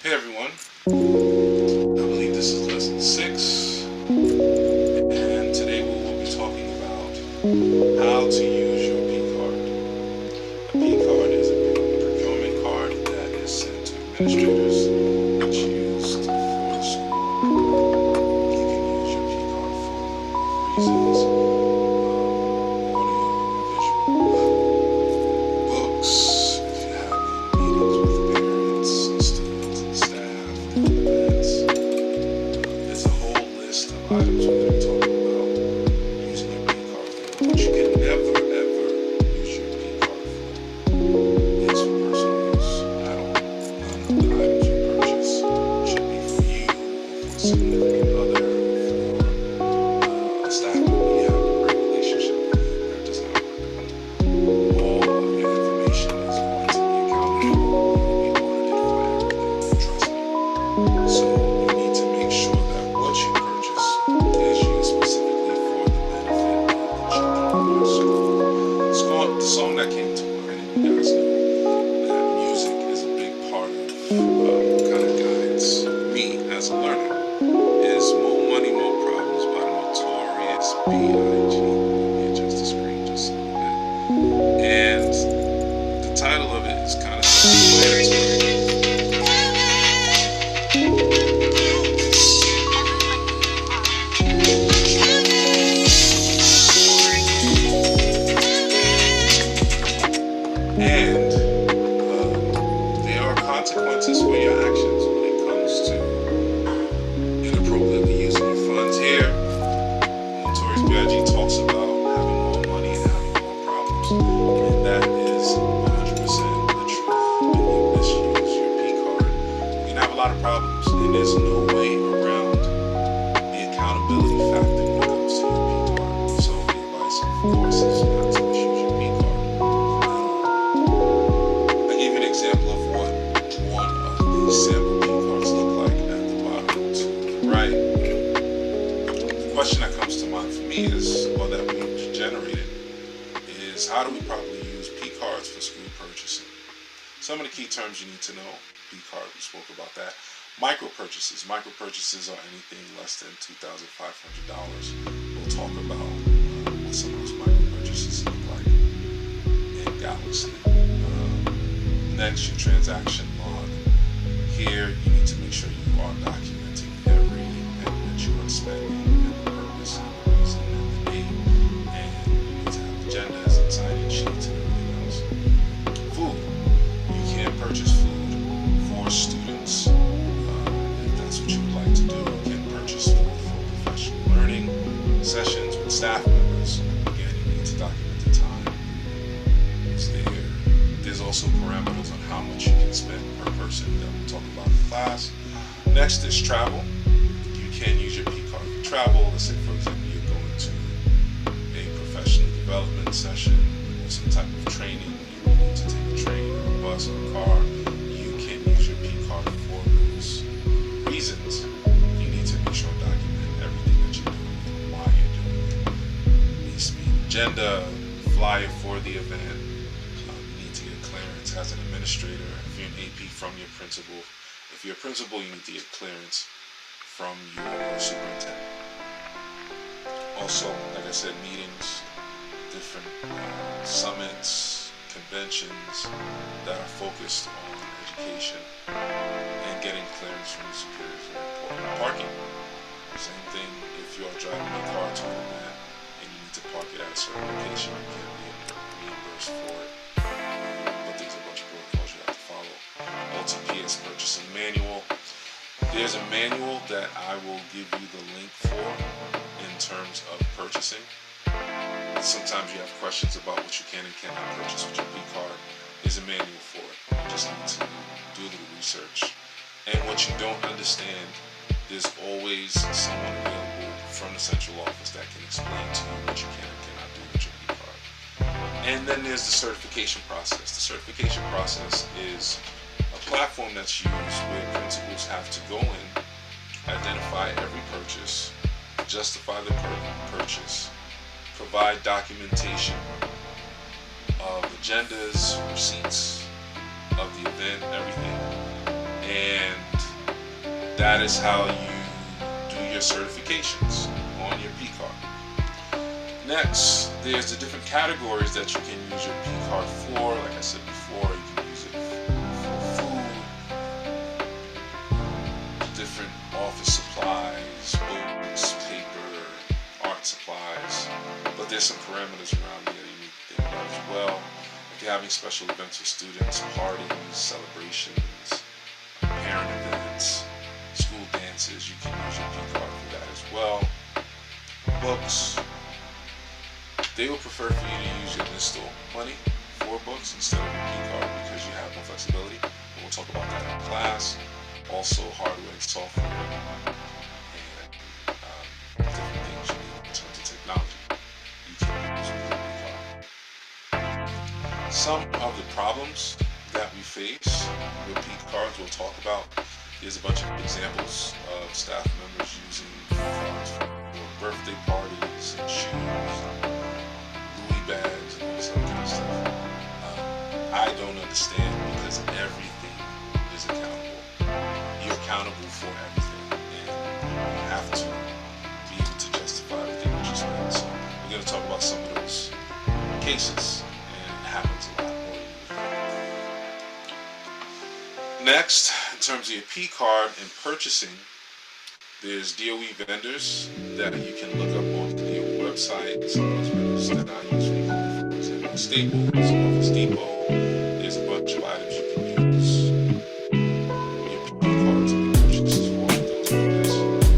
Hey everyone, I believe this is lesson 6, and today we will be talking about how to use your P card. A P card is a procurement card that is sent to administrators. It's used for the school. You can use your P card for a number of reasons: audio, visual, books, if you're having meetings with parents and students and staff, different events. There's a whole list of items we're going to be talking about using your P card for. What you can never, ever use your P card for is for personal use. None of the items you purchase should be for you or for a significant other or for a staff member you have a great relationship with. That does not work. All of your information is going to be accounted for. You will be audited for everything. Trust me. So you need to make sure that what you purchase is used specifically for the benefit of the children in your school. The song that came to mind, and you guys know that music is a big part of what kind of guides me as a learner, is More Money, More Problems by Notorious B.I.G. Let me adjust the screen just a little bit. And the title of it is kind of self-explanatory. And there are consequences for your actions when it comes to inappropriately using your funds. Here, Notorious B.I.G. talks about having more money and having more problems. And that is 100% the truth. When you misuse your P card, you can have a lot of problems. And there's no way around the accountability factor when it comes to your P card. So the advice, of course, is not to misuse your P card. I gave you an example of what one of these sample P cards look like at the bottom to the right. The question that comes to mind for me is, or that we generated, is how do we properly use P cards for school purchasing? Some of the key terms you need to know. P card, we spoke about that. Micro purchases. Micro purchases are anything less than $2,500. We'll talk about what some of those micro purchases look like in Galaxy. Next, your transaction log. Here, you need to make sure you are documenting every penny that you are spending and the purpose and the reason and the date. And you need to have agendas and sign-in sheets and everything else. Food. You can purchase food for students. If that's what you would like to do, you can purchase food for professional learning sessions with staff members. Again, you need to document the time. There's also parameters on how much you can spend per person that we'll talk about in class. Next is travel. You can use your P card for travel. Let's say, for example, you're going to a professional development session or some type of training. You need to take a train or a bus or a car. You can use your P card for those reasons. You need to make sure and document everything that you're doing and why you're doing it. It needs to be an agenda, flyer for the event. As an administrator, if you're an AP, from your principal. If you're a principal, you need to get clearance from your superintendent. Also, like I said, meetings, different summits, conventions that are focused on education, and getting clearance from the superior is very important. Parking, same thing. If you are driving a car to an event and you need to park it at a certain location, you can be reimbursed for it. There's a bunch of protocols you have to follow. OTPS purchasing manual. There's a manual that I will give you the link for in terms of purchasing. Sometimes you have questions about what you can and cannot purchase with your P card. There's a manual for it. You just need to do a little research. And what you don't understand, there's always someone available from the central office that can explain to you what you can and cannot do with your P card. And then there's the certification process. The certification process is a platform that's used where principals have to go in, identify every purchase, justify the purchase, provide documentation of agendas, receipts of the event, everything, and that is how you do your certifications on your P card. Next, there's the different categories that you can use your P card for. Like I said before, you can use it for food, different office supplies, books, paper, art supplies. But there's some parameters around there you need to think about as well. If you're having special events for students, parties, celebrations, parent events, school dances, you can use your P card for that as well. Books, they would prefer for you to use your Listal money for books instead of your P card because you have more flexibility. And we'll talk about that in class. Also, hardware and software and different things you need in terms of technology. You can use with your P card. Some of the problems that we face with P cards we'll talk about. There's a bunch of examples of staff members using cards for birthday parties and shoes, Louis bags, and all this other kind of stuff. I don't understand because everything is accountable. You're accountable for everything, and you have to be able to justify everything that you spend. So we're going to talk about some of those cases, and it happens a lot more than you would think. Next, in terms of your P card and purchasing, there's DOE vendors that you can look up on the DOE website. Some of those vendors that I use frequently, for example, Staples, Office Depot. There's a bunch of items you can use your P card to make purchases for with those vendors.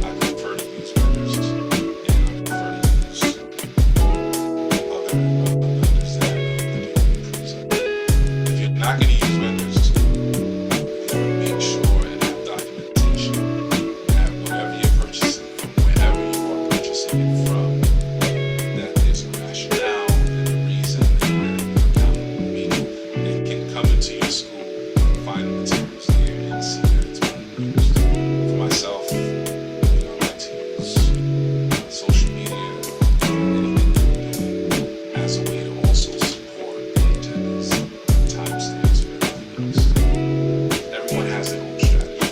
I prefer to use vendors, and I prefer to use other vendors that the DOE approves of. If you're not going to use vendors, make sure and have documentation that whatever you're purchasing from wherever you are purchasing it from, that there's a rationale and a reason and where you're accountable. Meaning they can come into your school, find the materials there, and see that it's being used. For myself, I like to use social media, anything that we're doing, as a way to also support the agendas, timestamps for everything else. Everyone has their own strategy.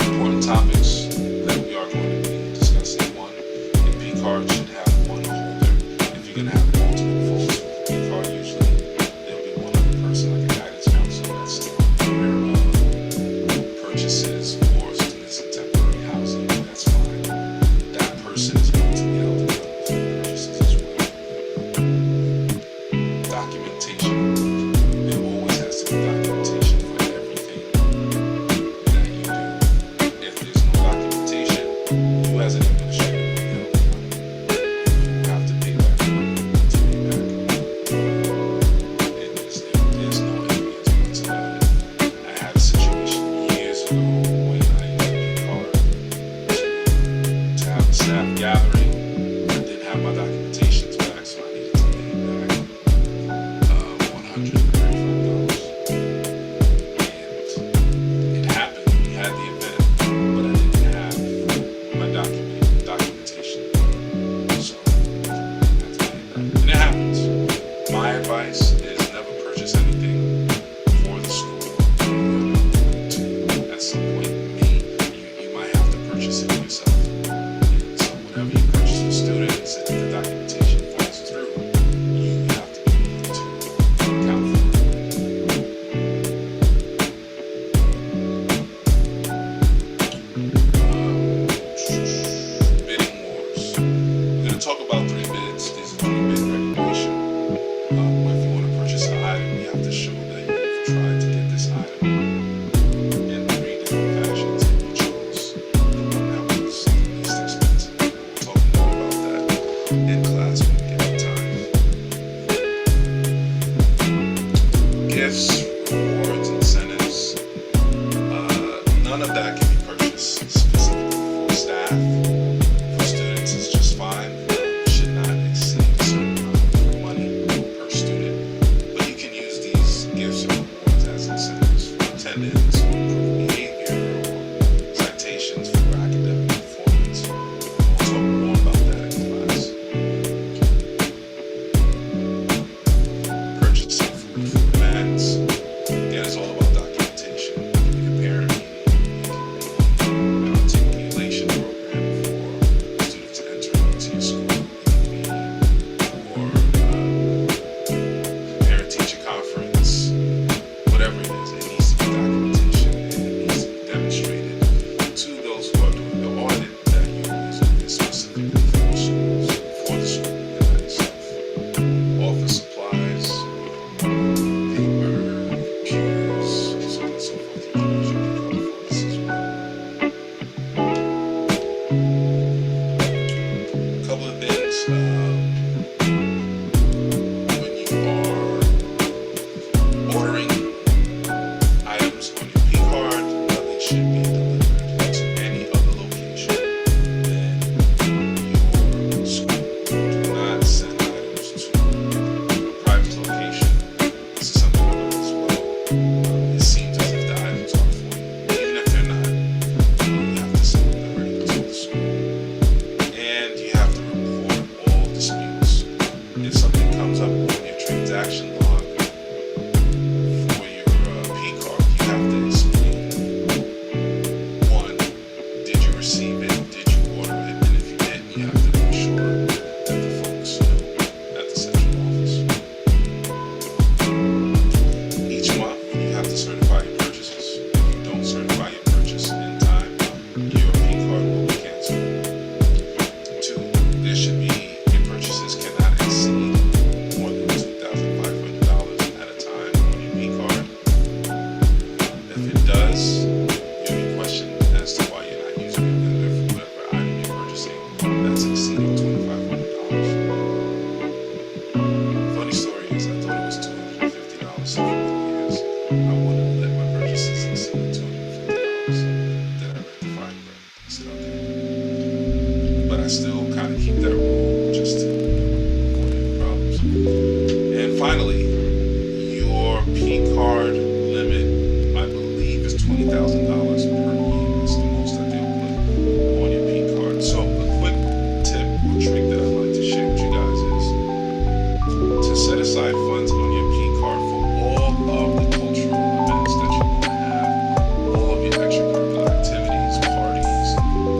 Important topics that we are going to be discussing. One, your P card should have one holder. If you're going to have multiple folks with a P card, usually there'll be one other person, like a guidance counselor, that's still aware of purchases for students in temporary housing. That's fine. That person is going to be held accountable for the purchases as well. Documentation. There always has to be documentation for everything that you do. If there's no documentation, you as an administrator will be held accountable. You have to pay back money to pay back. And there's no ifs, ands, or buts about it. I had a situation years ago when I used a P card to have a staff gathering. I didn't have my documentations back, so I needed to pay back $135. And it happened. We had the event, but I didn't have my documentation. So I had to pay back. And it happens. My advice is never purchase anything for the school. At some point, you might have to purchase it yourself. And so whatever you purchase for students, and if the documentation falls through, you have to be able to account for it. Bidding wars. We're going to talk about 3 bids. There's a 3-bid regulation. If you want to purchase an item, you have to show that you've tried to get this item in 3 different fashions, and you chose the one that was the least expensive. We'll talk more about that in class when we get the time. Gifts, rewards, incentives, none of that can be purchased specifically for staff. For students, it's just fine. It should not exceed a certain amount of money per student. But you can use these gifts and rewards as incentives for attendance, or improved behavior, or citations for academic performance. We'll talk more about that in class. Purchasing food for events. P card limit, I believe, is $20,000 per year. It's the most that they'll put on your P card. So a quick tip or trick that I'd like to share with you guys is to set aside funds on your P card for all of the cultural events that you want to have, all of your extracurricular activities, parties.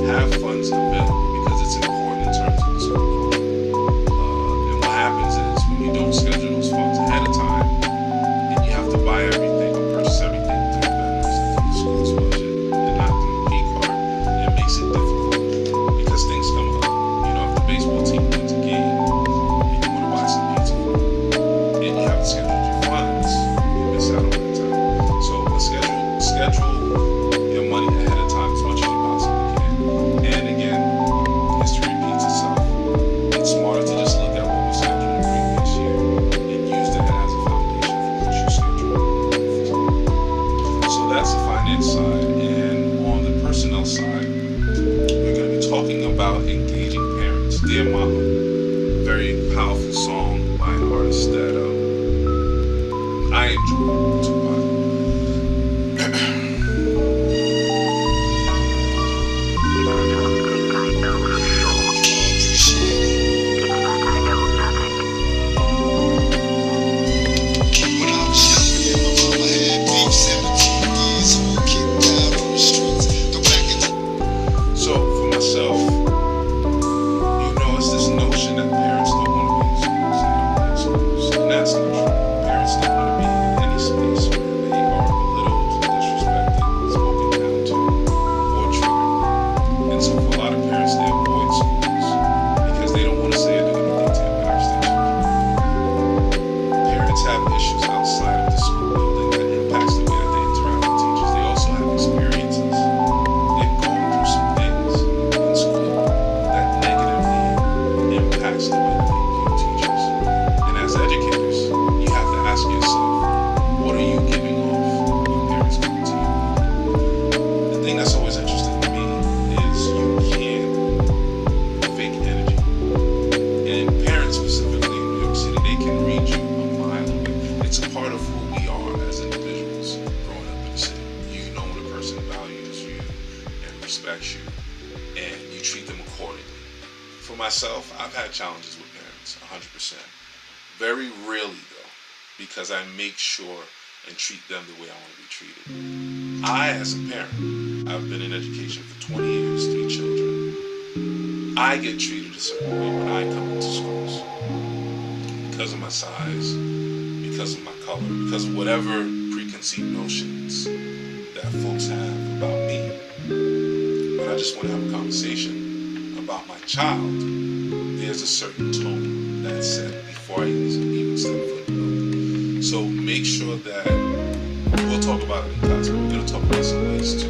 Have funds available because it's important in terms of the school. And what happens is when you don't schedule those funds ahead of time and you have to buy everything or purchase everything through vendors and through the school's budget and not through the P card, it makes it difficult because things come up. If the baseball team wins a game and you want to buy some pizza and you have to schedule your funds, you miss out on that time. So schedule your money ahead of time as much as you possibly can. And again, history repeats itself. It's smarter to just look at what was scheduled the previous year and use that as a foundation for what you schedule. So that's the finance side. And on the personnel side, we're going to be talking about engaging parents. Dear Mama, a very powerful song by an artist that I enjoy too much. So for myself, it's this notion that parents don't want to be in schools. They don't want to be in schools. And that's not true. Parents don't want to be in any space where they are belittled, disrespected, spoken down to, or triggered. And so for a lot of parents, they avoid schools because they don't want to say or do anything to embarrass their children. Parents have issues outside of the school building that impacts the way that they interact with teachers. They also have experiences. They've gone through some things in school that negatively impacts the way that they view teachers. And as educators, you have to ask yourself, what are you giving off when parents come to you? The thing that's always interesting to me is you can't fake energy. And parents, specifically in New York City, they can read you a mile away. It's a part of who we are as individuals growing up in the city. You know when a person values you and respects you, and you treat them accordingly. For myself, I've had challenges with parents, 100%. Very rarely though, because I make sure and treat them the way I want to be treated. I, as a parent, I've been in education for 20 years, 3 children. I get treated a certain way when I come into schools because of my size, because of my color, because of whatever preconceived notions that folks have about me. When I just want to have a conversation about my child, there's a certain tone that's set before I even step foot in the building. So make sure that we'll talk about it in class, but we're going to talk about some ways to